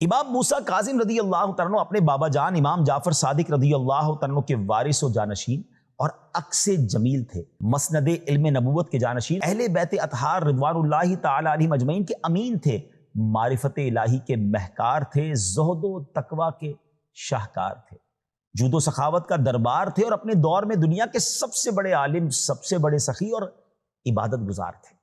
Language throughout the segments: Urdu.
امام موسیٰ کاظم رضی اللہ تعالیٰ عنہ اپنے بابا جان امام جعفر صادق رضی اللہ تعالیٰ عنہ کے وارث و جانشین اور عکس جمیل تھے، مسند علم نبوت کے جانشین، اہل بیت اطہار رضوان اللہ تعالی علیہم اجمعین کے امین تھے، معرفت الہی کے مہکار تھے، زہد و تقوی کے شاہکار تھے، جود و سخاوت کا دربار تھے، اور اپنے دور میں دنیا کے سب سے بڑے عالم، سب سے بڑے سخی اور عبادت گزار تھے۔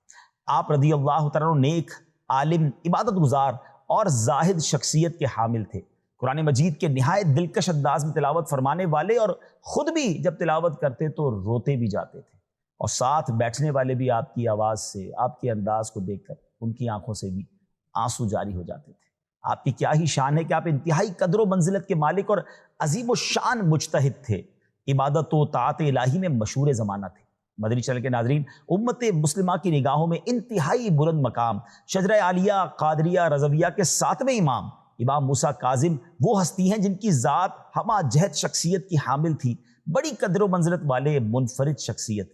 آپ رضی اللہ تعالیٰ عنہ نیک، عالم، عبادت گزار اور زاہد شخصیت کے حامل تھے، قرآن مجید کے نہایت دلکش انداز میں تلاوت فرمانے والے، اور خود بھی جب تلاوت کرتے تو روتے بھی جاتے تھے، اور ساتھ بیٹھنے والے بھی آپ کی آواز سے، آپ کے انداز کو دیکھ کر ان کی آنکھوں سے بھی آنسو جاری ہو جاتے تھے۔ آپ کی کیا ہی شان ہے کہ آپ انتہائی قدر و منزلت کے مالک اور عظیم و شان مجتہد تھے، عبادت و طاعت الہی میں مشہور زمانہ تھے۔ مدنی چینل کے ناظرین، امت مسلمہ کی نگاہوں میں انتہائی بلند مقام، شجرہ عالیہ قادریہ رضویہ کے 7ویں امام امام موسیٰ کاظم وہ ہستی ہیں جن کی ذات ہمہ جہت شخصیت کی حامل تھی، بڑی قدر و منزلت والے منفرد شخصیت۔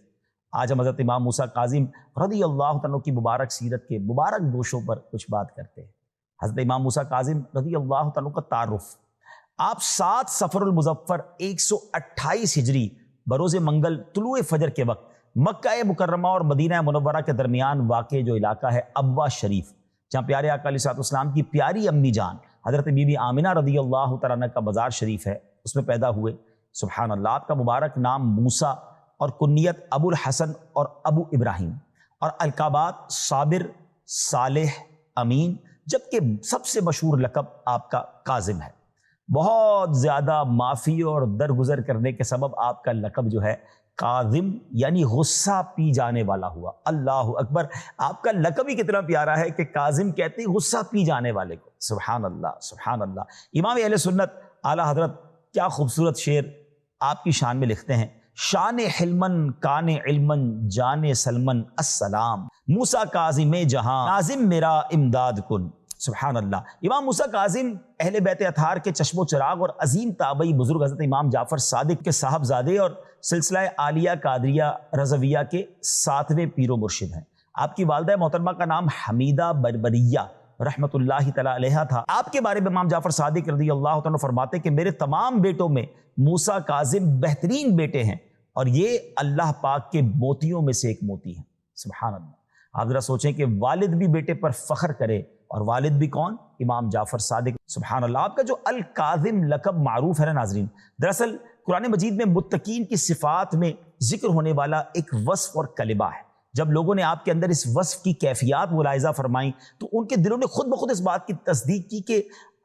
آج ہم حضرت امام موسیٰ کاظم رضی اللہ عنہ کی مبارک سیرت کے مبارک گوشوں پر کچھ بات کرتے ہیں۔ حضرت امام موسیٰ کاظم رضی اللہ عنہ کا تعارف: آپ 7 صفر المظفر 128 ہجری بروز منگل طلوع فجر کے وقت مکہ مکرمہ اور مدینہ منورہ کے درمیان واقع جو علاقہ ہے ابوا شریف، جہاں پیارے آقا علیہ الصلوۃ والسلام کی پیاری امی جان حضرت بی بی آمنہ رضی اللہ تعالیٰ عنہ کا مزار شریف ہے، اس میں پیدا ہوئے۔ سبحان اللہ، آپ کا مبارک نام موسیٰ اور کنیت ابو الحسن اور ابو ابراہیم، اور القابات صابر، صالح، امین، جبکہ سب سے مشہور لقب آپ کا کاظم ہے۔ بہت زیادہ معافی اور درگزر کرنے کے سبب آپ کا لقب جو ہے کاظم یعنی غصہ پی جانے والا ہوا۔ اللہ اکبر، آپ کا لقب ہی کتنا پیارا ہے کہ کاظم کہتے ہیں غصہ پی جانے والے کو۔ سبحان اللہ، سبحان اللہ۔ امام اہل سنت اعلیٰ حضرت کیا خوبصورت شعر آپ کی شان میں لکھتے ہیں: شان حلمن کان علمن جان سلمن السلام، موسیٰ کاظم جہاں ناظم میرا امداد کن۔ سبحان اللہ۔ امام موسیٰ کاظم اہل بیت اطہار کے چشم و چراغ اور عظیم تابعی بزرگ حضرت امام جعفر صادق کے صاحبزادے اور سلسلہ عالیہ قادریہ رضویہ کے 7ویں پیر و مرشد ہیں۔ آپ کی والدہ محترمہ کا نام حمیدہ بربریہ رحمۃ اللہ تعالی علیہا تھا۔ آپ کے بارے میں امام جعفر صادق رضی اللہ عنہ فرماتے کہ میرے تمام بیٹوں میں موسیٰ کاظم بہترین بیٹے ہیں، اور یہ اللہ پاک کے موتیوں میں سے ایک موتی ہیں۔ سبحان اللہ۔ آپ ذرا سوچیں کہ والد بھی بیٹے پر فخر کرے، اور والد بھی کون؟ امام جعفر صادق۔ سبحان اللہ۔ آپ کا جو الکاظم لقب معروف ہے نا ناظرین، دراصل قرآن مجید میں متقین کی صفات میں ذکر ہونے والا ایک وصف اور کلمہ ہے۔ جب لوگوں نے آپ کے اندر اس وصف کی کیفیات ملاحظہ فرمائیں تو ان کے دلوں نے خود بخود اس بات کی تصدیق کی کہ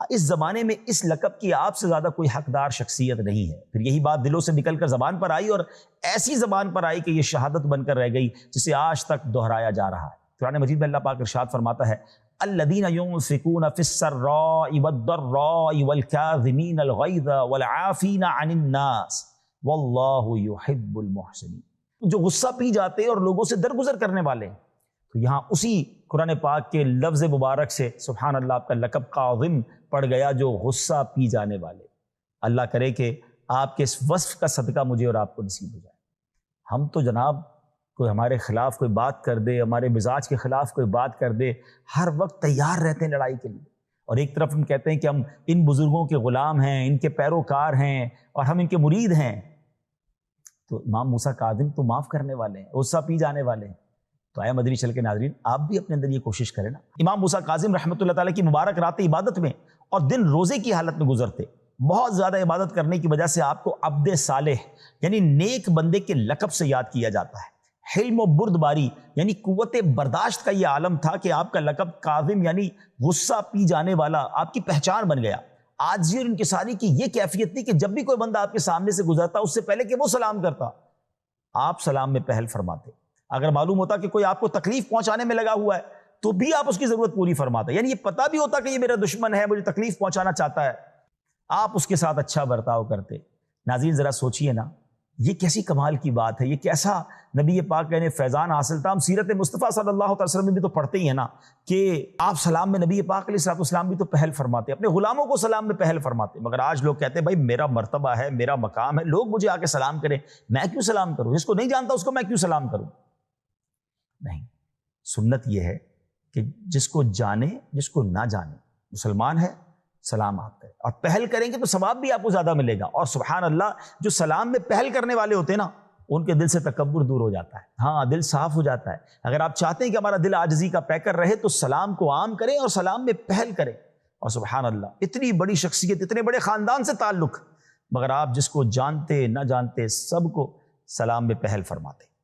اس زمانے میں اس لقب کی آپ سے زیادہ کوئی حقدار شخصیت نہیں ہے۔ پھر یہی بات دلوں سے نکل کر زبان پر آئی، اور ایسی زبان پر آئی کہ یہ شہادت بن کر رہ گئی جسے آج تک دہرایا جا رہا ہے۔ قرآن مجید میں اللہ پاک ارشاد فرماتا ہے: الذین ينفقون فی السراء والضراء والکاظمین الغیظ والعافین عن الناس واللہ یحب المحسنین، جو غصہ پی جاتے اور لوگوں سے درگزر کرنے والے ہیں۔ تو یہاں اسی قرآن پاک کے لفظ مبارک سے سبحان اللہ آپ کا لقب کاظم پڑ گیا، جو غصہ پی جانے والے۔ اللہ کرے کہ آپ کے اس وصف کا صدقہ مجھے اور آپ کو نصیب ہو جائے۔ ہم تو جناب کوئی ہمارے خلاف کوئی بات کر دے، ہمارے مزاج کے خلاف کوئی بات کر دے، ہر وقت تیار رہتے ہیں لڑائی کے لیے، اور ایک طرف ہم کہتے ہیں کہ ہم ان بزرگوں کے غلام ہیں، ان کے پیروکار ہیں، اور ہم ان کے مرید ہیں۔ تو امام موسیٰ کاظم تو معاف کرنے والے ہیں، غصہ پی جانے والے ہیں۔ تو آیا مدنی چل کے ناظرین، آپ بھی اپنے اندر یہ کوشش کریں نا۔ امام موسیٰ کاظم رحمۃ اللہ تعالیٰ کی مبارک رات عبادت میں اور دن روزے کی حالت میں گزرتے۔ بہت زیادہ عبادت کرنے کی وجہ سے آپ کو عبد صالح یعنی نیک بندے کے لقب سے یاد کیا جاتا ہے۔ حلم و بردباری یعنی قوت برداشت کا یہ عالم تھا کہ آپ کا لقب کاظم یعنی غصہ پی جانے والا آپ کی پہچان بن گیا۔ عاجزی اور انکساری کی یہ کیفیت تھی کہ جب بھی کوئی بندہ آپ کے سامنے سے گزرتا، اس سے پہلے کہ وہ سلام کرتا، آپ سلام میں پہل فرماتے۔ اگر معلوم ہوتا کہ کوئی آپ کو تکلیف پہنچانے میں لگا ہوا ہے تو بھی آپ اس کی ضرورت پوری فرماتے، یعنی یہ پتہ بھی ہوتا کہ یہ میرا دشمن ہے، مجھے تکلیف پہنچانا چاہتا ہے، آپ اس کے ساتھ اچھا برتاؤ کرتے۔ ناظرین ذرا سوچئے نا، یہ کیسی کمال کی بات ہے، یہ کیسا نبی پاک نے فیضان حاصل تھا۔ ہم سیرت مصطفیٰ صلی اللہ علیہ وسلم میں بھی تو پڑھتے ہی ہیں نا کہ آپ سلام میں نبی پاک علیہ السلام بھی تو پہل فرماتے، اپنے غلاموں کو سلام میں پہل فرماتے۔ مگر آج لوگ کہتے ہیں بھائی میرا مرتبہ ہے، میرا مقام ہے، لوگ مجھے آ کے سلام کریں، میں کیوں سلام کروں؟ جس کو نہیں جانتا اس کو میں کیوں سلام کروں؟ نہیں، سنت یہ ہے کہ جس کو جانے جس کو نہ جانے، مسلمان ہے سلام آپ کریں، اور پہل کریں گے تو ثواب بھی آپ کو زیادہ ملے گا۔ اور سبحان اللہ، جو سلام میں پہل کرنے والے ہوتے ہیں نا، ان کے دل سے تکبر دور ہو جاتا ہے، ہاں دل صاف ہو جاتا ہے۔ اگر آپ چاہتے ہیں کہ ہمارا دل عاجزی کا پیکر رہے تو سلام کو عام کریں اور سلام میں پہل کریں۔ اور سبحان اللہ، اتنی بڑی شخصیت، اتنے بڑے خاندان سے تعلق، مگر آپ جس کو جانتے نہ جانتے سب کو سلام میں پہل فرماتے۔